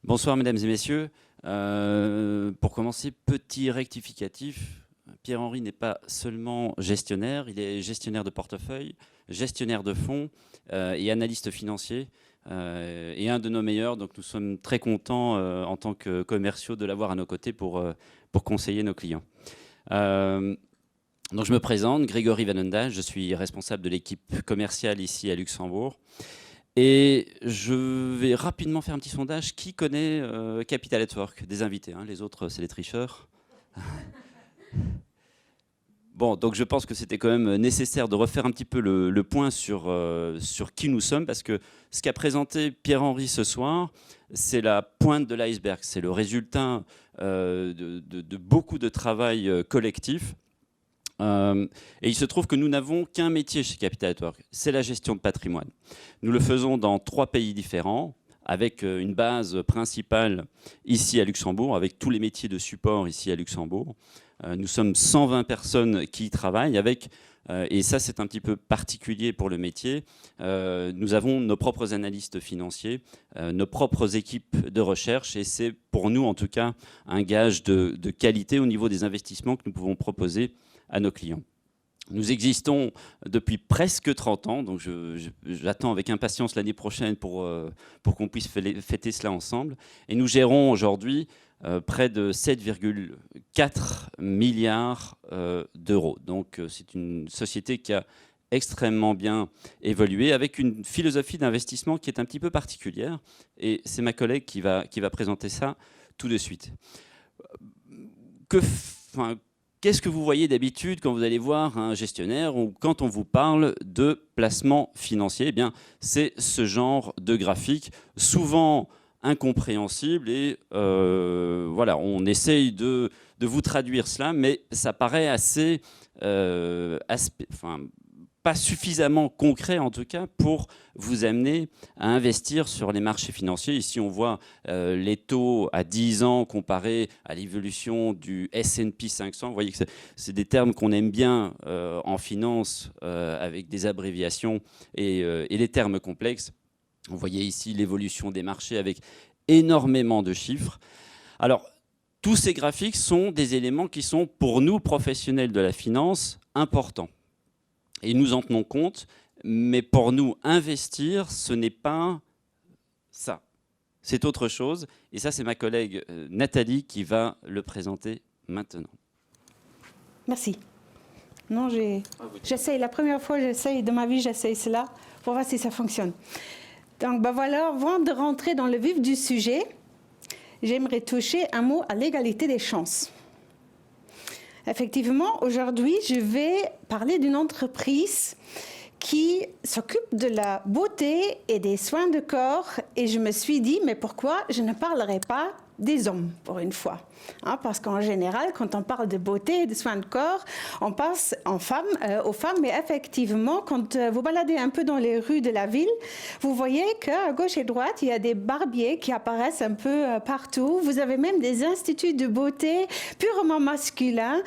Bonsoir mesdames et messieurs. Pour commencer, petit rectificatif. Pierre-Henri n'est pas seulement gestionnaire, il est gestionnaire de portefeuille, gestionnaire de fonds et analyste financier. Et un de nos meilleurs, donc nous sommes très contents en tant que commerciaux de l'avoir à nos côtés pour conseiller nos clients. Donc je me présente, Grégory Vanendal, je suis responsable de l'équipe commerciale ici à Luxembourg. Et je vais rapidement faire un petit sondage. Qui connaît Capital at Work? Des invités, hein. Les autres, c'est les tricheurs. Bon, donc je pense que c'était quand même nécessaire de refaire un petit peu le point sur qui nous sommes, parce que ce qu'a présenté Pierre-Henri ce soir, c'est la pointe de l'iceberg. C'est le résultat de beaucoup de travail collectif. Et il se trouve que nous n'avons qu'un métier chez Capital at Work, c'est la gestion de patrimoine. Nous le faisons dans 3 pays différents, avec une base principale ici à Luxembourg, avec tous les métiers de support ici à Luxembourg. Nous sommes 120 personnes qui y travaillent, et ça c'est un petit peu particulier pour le métier, nous avons nos propres analystes financiers, nos propres équipes de recherche, et c'est pour nous en tout cas un gage de qualité au niveau des investissements que nous pouvons proposer à nos clients. Nous existons depuis presque 30 ans, donc j'attends avec impatience l'année prochaine pour qu'on puisse fêter cela ensemble. Et nous gérons aujourd'hui près de 7,4 milliards d'euros. Donc c'est une société qui a extrêmement bien évolué, avec une philosophie d'investissement qui est un petit peu particulière. Et c'est ma collègue qui va présenter ça tout de suite. Qu'est-ce que vous voyez d'habitude quand vous allez voir un gestionnaire ou quand on vous parle de placement financier? Eh bien, c'est ce genre de graphique, souvent incompréhensible, et voilà, on essaye de vous traduire cela, mais ça paraît assez, pas suffisamment concret en tout cas pour vous amener à investir sur les marchés financiers. Ici, on voit les taux à 10 ans comparés à l'évolution du S&P 500. Vous voyez que c'est des termes qu'on aime bien en finance avec des abréviations et les termes complexes. Vous voyez ici l'évolution des marchés avec énormément de chiffres. Alors, tous ces graphiques sont des éléments qui sont, pour nous, professionnels de la finance, importants. Et nous en tenons compte, mais pour nous, investir, ce n'est pas ça. C'est autre chose. Et ça, c'est ma collègue Nathalie qui va le présenter maintenant. Merci. Non, j'essaye, la première fois, j'essaye de ma vie, j'essaye cela pour voir si ça fonctionne. Donc, ben voilà, avant de rentrer dans le vif du sujet, j'aimerais toucher un mot à l'égalité des chances. Effectivement, aujourd'hui, je vais parler d'une entreprise qui s'occupe de la beauté et des soins de corps. Et je me suis dit, mais pourquoi je ne parlerai pas des hommes, pour une fois, hein, parce qu'en général, quand on parle de beauté et de soins de corps, on passe aux femmes. Mais effectivement, quand vous baladez un peu dans les rues de la ville, vous voyez qu'à gauche et droite, il y a des barbiers qui apparaissent un peu partout. Vous avez même des instituts de beauté purement masculins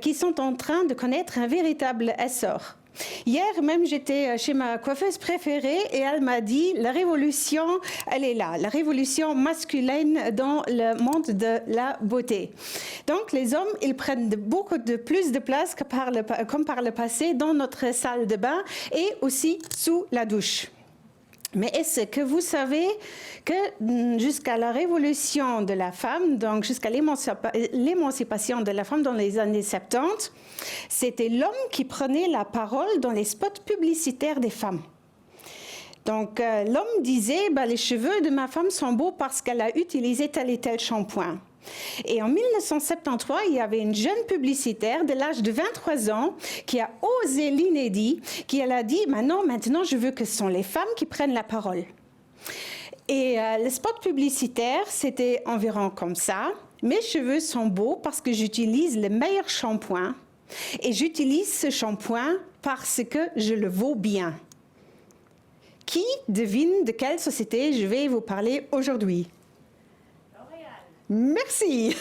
qui sont en train de connaître un véritable essor. Hier même, j'étais chez ma coiffeuse préférée et elle m'a dit, la révolution, elle est là, la révolution masculine dans le monde de la beauté. Donc les hommes, ils prennent beaucoup plus de place que comme par le passé dans notre salle de bain et aussi sous la douche. Mais est-ce que vous savez que jusqu'à la révolution de la femme, donc jusqu'à l'émancipation de la femme dans les années 70, c'était l'homme qui prenait la parole dans les spots publicitaires des femmes. Donc l'homme disait, les cheveux de ma femme sont beaux parce qu'elle a utilisé tel et tel shampoing. Et en 1973, il y avait une jeune publicitaire de l'âge de 23 ans qui a osé l'inédit, qui elle a dit, maintenant je veux que ce sont les femmes qui prennent la parole. Et le spot publicitaire, c'était environ comme ça. Mes cheveux sont beaux parce que j'utilise le meilleur shampoing. Et j'utilise ce shampoing parce que je le vaux bien. Qui devine de quelle société je vais vous parler aujourd'hui? Merci.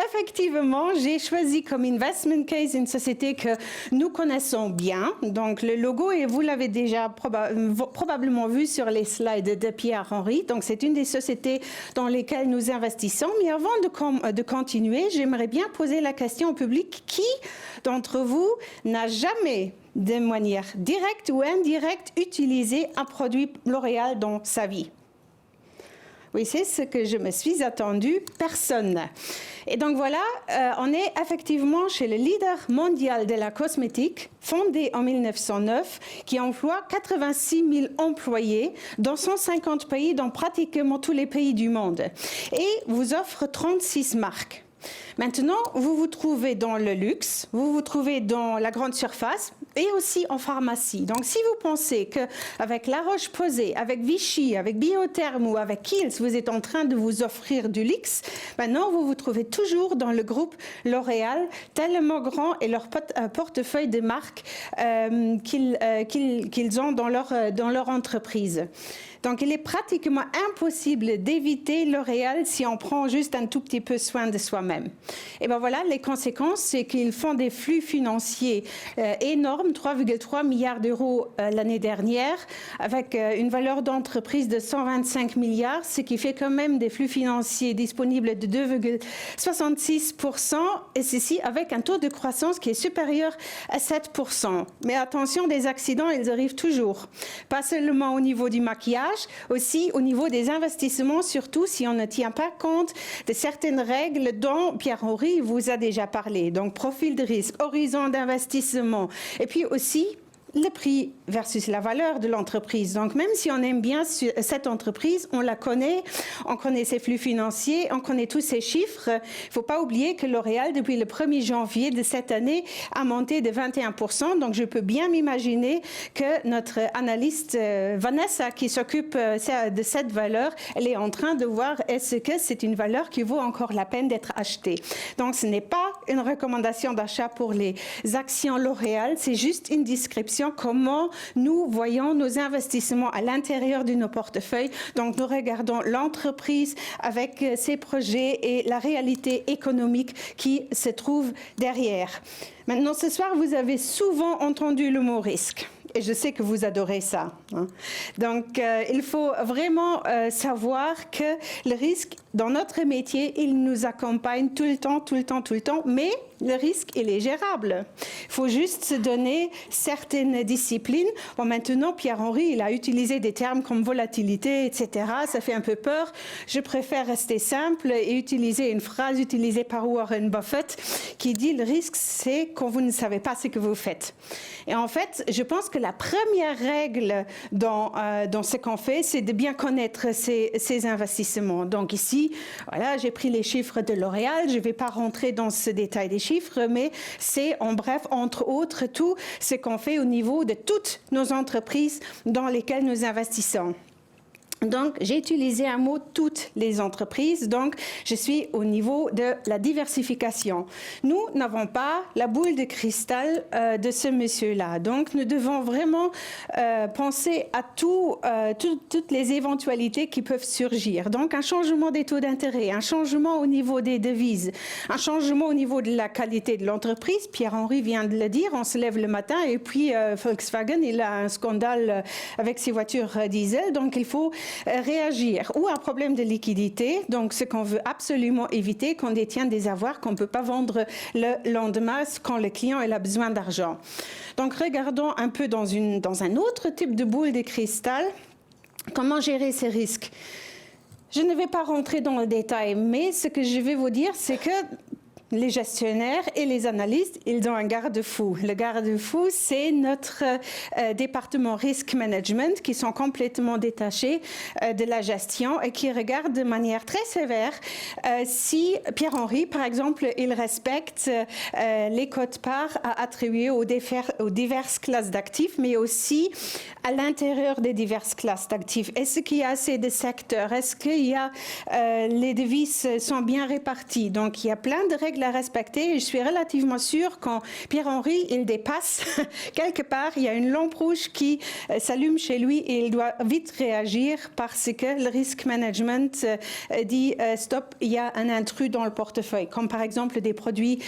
Effectivement, j'ai choisi comme investment case une société que nous connaissons bien. Donc, le logo, et vous l'avez déjà probablement vu sur les slides de Pierre-Henri. Donc, c'est une des sociétés dans lesquelles nous investissons. Mais avant de continuer, j'aimerais bien poser la question au public. Qui d'entre vous n'a jamais, de manière directe ou indirecte, utilisé un produit L'Oréal dans sa vie? Oui, c'est ce que je me suis attendue. Personne. Et donc voilà, on est effectivement chez le leader mondial de la cosmétique, fondé en 1909, qui emploie 86 000 employés dans 150 pays, dans pratiquement tous les pays du monde, et vous offre 36 marques. Maintenant, vous vous trouvez dans le luxe, vous vous trouvez dans la grande surface et aussi en pharmacie. Donc, si vous pensez qu'avec La Roche-Posay, avec Vichy, avec Biotherm ou avec Kiehl's, vous êtes en train de vous offrir du luxe, maintenant, vous vous trouvez toujours dans le groupe L'Oréal, tellement grand et leur portefeuille de marques qu'ils ont dans leur entreprise. Donc, il est pratiquement impossible d'éviter L'Oréal si on prend juste un tout petit peu soin de soi-même. Et bien voilà, les conséquences, c'est qu'ils font des flux financiers énormes, 3,3 milliards d'euros l'année dernière, avec une valeur d'entreprise de 125 milliards, ce qui fait quand même des flux financiers disponibles de 2,66%, et ceci avec un taux de croissance qui est supérieur à 7%. Mais attention, des accidents, ils arrivent toujours. Pas seulement au niveau du maquillage, aussi au niveau des investissements, surtout si on ne tient pas compte de certaines règles dont Pierre-Henri vous a déjà parlé. Donc, profil de risque, horizon d'investissement, et puis aussi le prix versus la valeur de l'entreprise. Donc, même si on aime bien cette entreprise, on la connaît, on connaît ses flux financiers, on connaît tous ses chiffres. Il ne faut pas oublier que L'Oréal, depuis le 1er janvier de cette année, a monté de 21%. Donc, je peux bien m'imaginer que notre analyste Vanessa, qui s'occupe de cette valeur, elle est en train de voir est-ce que c'est une valeur qui vaut encore la peine d'être achetée. Donc, ce n'est pas une recommandation d'achat pour les actions L'Oréal, c'est juste une description comment nous voyons nos investissements à l'intérieur de nos portefeuilles. Donc, nous regardons l'entreprise avec ses projets et la réalité économique qui se trouve derrière. Maintenant, ce soir, vous avez souvent entendu le mot risque. Et je sais que vous adorez ça. Donc, il faut vraiment savoir que le risque, dans notre métier, il nous accompagne tout le temps, mais le risque, il est gérable. Il faut juste se donner certaines disciplines. Bon, maintenant, Pierre-Henri, il a utilisé des termes comme volatilité, etc. Ça fait un peu peur. Je préfère rester simple et utiliser une phrase utilisée par Warren Buffett qui dit « Le risque, c'est quand vous ne savez pas ce que vous faites ». Et en fait, je pense que la première règle dans ce qu'on fait, c'est de bien connaître ses investissements. Donc ici, voilà, j'ai pris les chiffres de L'Oréal. Je ne vais pas rentrer dans ce détail des chiffres, mais c'est en bref, entre autres, tout ce qu'on fait au niveau de toutes nos entreprises dans lesquelles nous investissons. Donc, j'ai utilisé un mot « toutes les entreprises ». Donc, je suis au niveau de la diversification. Nous n'avons pas la boule de cristal de ce monsieur-là. Donc, nous devons vraiment penser à toutes les éventualités qui peuvent surgir. Donc, un changement des taux d'intérêt, un changement au niveau des devises, un changement au niveau de la qualité de l'entreprise. Pierre-Henri vient de le dire, on se lève le matin et puis Volkswagen, il a un scandale avec ses voitures diesel. Donc, il faut réagir, ou un problème de liquidité, donc ce qu'on veut absolument éviter, qu'on détient des avoirs qu'on ne peut pas vendre le lendemain quand le client a besoin d'argent. Donc regardons un peu dans un autre type de boule de cristal, comment gérer ces risques. Je ne vais pas rentrer dans le détail, mais ce que je vais vous dire, c'est que les gestionnaires et les analystes, ils ont un garde-fou. Le garde-fou, c'est notre département Risk Management qui sont complètement détachés de la gestion et qui regardent de manière très sévère si Pierre-Henri, par exemple, il respecte les quotes-parts à attribuer aux diverses classes d'actifs, mais aussi à l'intérieur des diverses classes d'actifs. Est-ce qu'il y a assez de secteurs? Est-ce qu'il y a les devises sont bien réparties? Donc, il y a plein de règles règles à respecter. Et je suis relativement sûre quand Pierre-Henri, il dépasse quelque part, il y a une lampe rouge qui s'allume chez lui et il doit vite réagir parce que le risk management dit stop, il y a un intrus dans le portefeuille. Comme par exemple des produits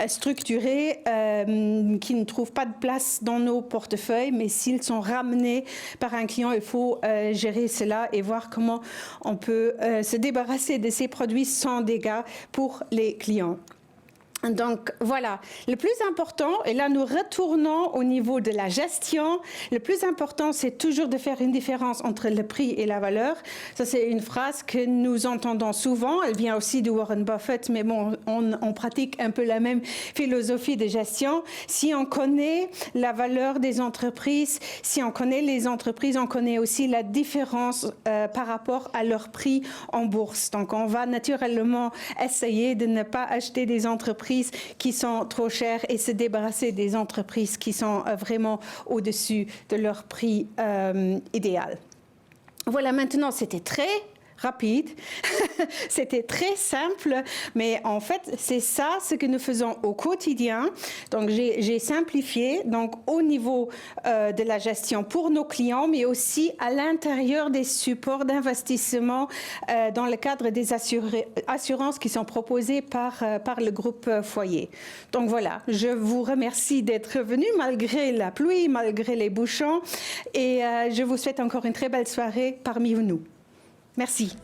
structurés qui ne trouvent pas de place dans nos portefeuilles, mais s'ils sont ramenés par un client, il faut gérer cela et voir comment on peut se débarrasser de ces produits sans dégâts pour les clients. Donc voilà, le plus important, et là nous retournons au niveau de la gestion, le plus important c'est toujours de faire une différence entre le prix et la valeur. Ça c'est une phrase que nous entendons souvent, elle vient aussi de Warren Buffett, mais bon, on pratique un peu la même philosophie de gestion. Si on connaît la valeur des entreprises, si on connaît les entreprises, on connaît aussi la différence par rapport à leur prix en bourse. Donc on va naturellement essayer de ne pas acheter des entreprises qui sont trop chères et se débarrasser des entreprises qui sont vraiment au-dessus de leur prix idéal. Voilà, maintenant c'était très rapide, c'était très simple, mais en fait c'est ça ce que nous faisons au quotidien. Donc j'ai simplifié donc au niveau de la gestion pour nos clients, mais aussi à l'intérieur des supports d'investissement dans le cadre des assurances qui sont proposées par le groupe Foyer. Donc voilà, je vous remercie d'être venus malgré la pluie, malgré les bouchons, et je vous souhaite encore une très belle soirée parmi nous. Merci.